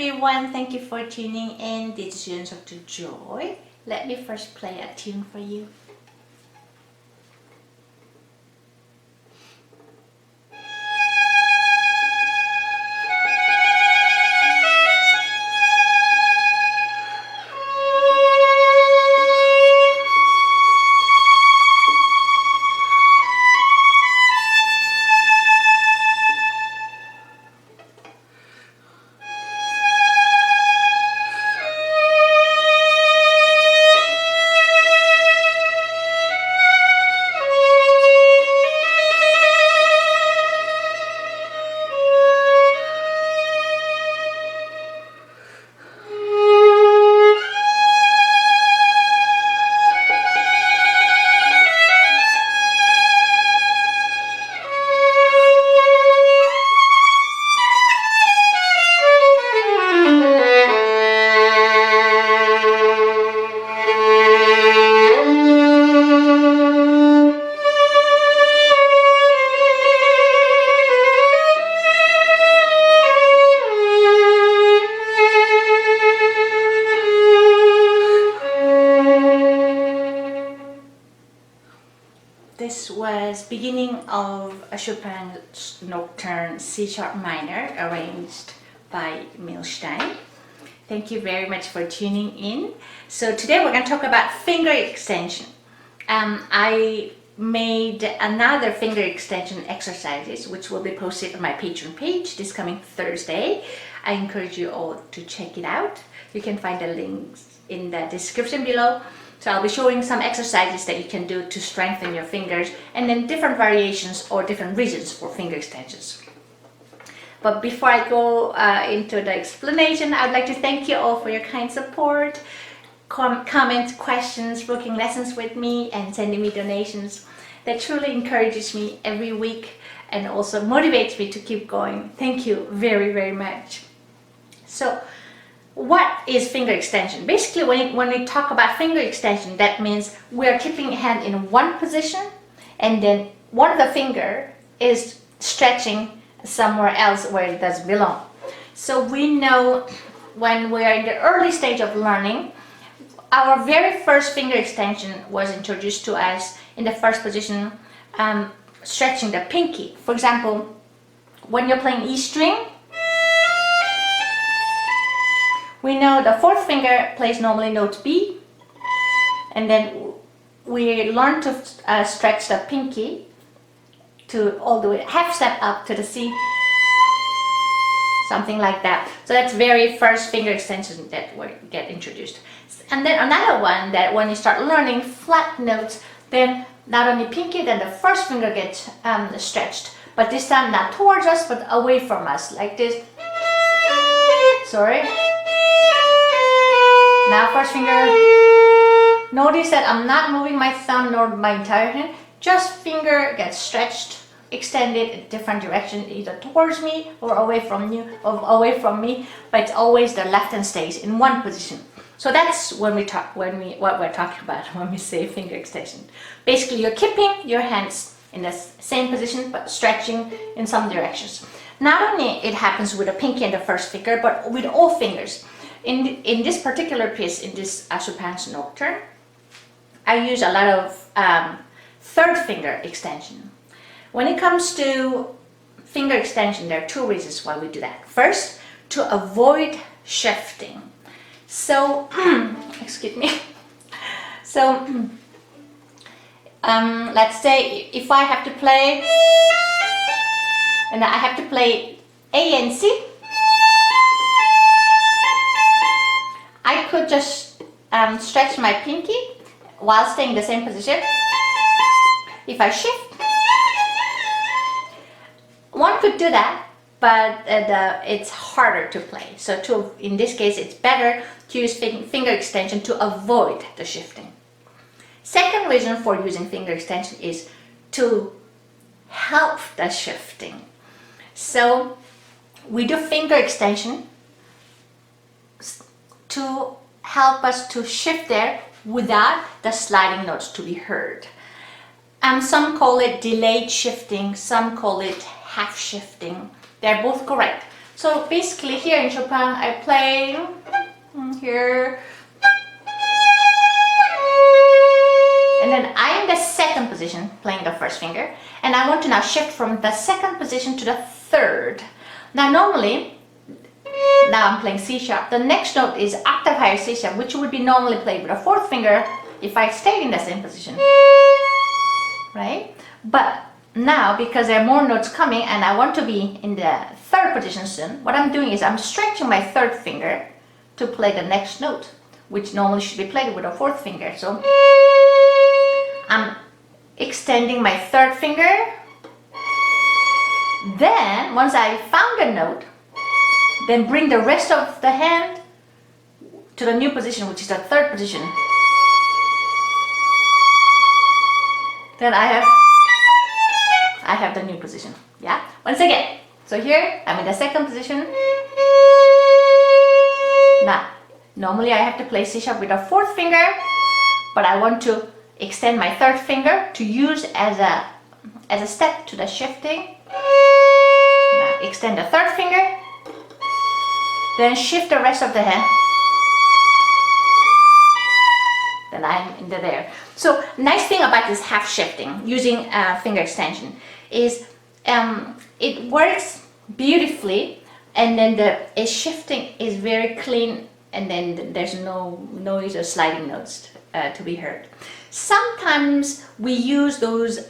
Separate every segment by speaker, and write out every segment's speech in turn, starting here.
Speaker 1: everyone, thank you for tuning in. This is Dr. Joy. Let me first play a tune for you. This was beginning of a Chopin Nocturne C-sharp minor arranged by Milstein. Thank you very much for tuning in. So today we're going to talk about finger extension. I made another finger extension exercises which will be posted on my Patreon page this coming Thursday. I encourage you all to check it out. You can find the links in the description below. So I'll be showing some exercises that you can do to strengthen your fingers, and then different variations or different reasons for finger extensions. But before I go into the explanation, I'd like to thank you all for your kind support, comments, questions, booking lessons with me, and sending me donations. That truly encourages me every week and also motivates me to keep going. Thank you very, very much. So, what is finger extension? Basically, when we talk about finger extension, that means we're keeping a hand in one position and then one of the finger is stretching somewhere else where it does belong. So we know when we are in the early stage of learning, our very first finger extension was introduced to us in the first position, stretching the pinky. For example, when you're playing E string, we know the fourth finger plays normally note B, and then we learn to stretch the pinky to all the way, half step up to the C, something like that. So that's very first finger extension that will get introduced. And then another one that when you start learning flat notes, then not only pinky, then the first finger gets stretched, but this time not towards us, but away from us, like this. Sorry. Now first finger, notice that I'm not moving my thumb nor my entire hand, just finger gets stretched, extended in different direction, either towards me or away from you or away from me, but it's always the left hand stays in one position. So that's when we talk, what we're talking about when we say finger extension. Basically, you're keeping your hands in the same position but stretching in some directions. Not only it happens with the pinky and the first finger, but with all fingers. In this particular piece, in this Chopin's Nocturne, I use a lot of third finger extension. When it comes to finger extension, there are two reasons why we do that. First, to avoid shifting. So, excuse me. So, let's say if I have to play, and I have to play A and C, I could just stretch my pinky while staying in the same position. If I shift, one could do that, but it's harder to play. So in this case, it's better to use finger extension to avoid the shifting. Second reason for using finger extension is to help the shifting. So we do finger extension to help us to shift there without the sliding notes to be heard. Some call it delayed shifting, some call it half shifting. They're both correct. So basically here in Chopin I play here, and then I am the second position playing the first finger, and I want to now shift from the second position to the third. Now normally, now I'm playing C sharp. The next note is octave higher C sharp, which would be normally played with a fourth finger if I stayed in the same position, right? But now, because there are more notes coming and I want to be in the third position soon, what I'm doing is I'm stretching my third finger to play the next note, which normally should be played with a fourth finger. So I'm extending my third finger. Then, once I found a note, then bring the rest of the hand to the new position, which is the third position. Then I have the new position. Yeah? Once again. So here, I'm in the second position. Now, normally I have to play C sharp with a fourth finger, but I want to extend my third finger to use as a step to the shifting. Now, extend the third finger, then shift the rest of the hand. Then I'm in there. So nice thing about this half shifting using finger extension is it works beautifully, and then the shifting is very clean, and then there's no noise or sliding notes to be heard. Sometimes we use those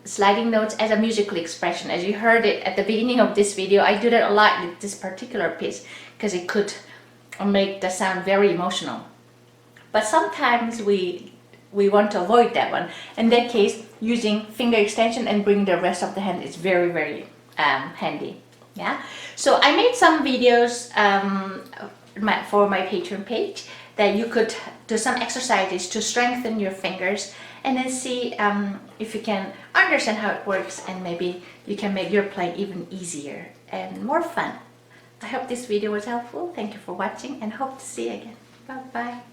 Speaker 1: sliding notes as a musical expression. As you heard it at the beginning of this video, I do that a lot with this particular piece because it could make the sound very emotional. But sometimes we want to avoid that one. In that case, using finger extension and bring the rest of the hand is very, very handy. Yeah. So I made some videos for my Patreon page that you could do some exercises to strengthen your fingers, and then see if you can understand how it works, and maybe you can make your playing even easier and more fun. I hope this video was helpful. Thank you for watching, and hope to see you again. Bye bye.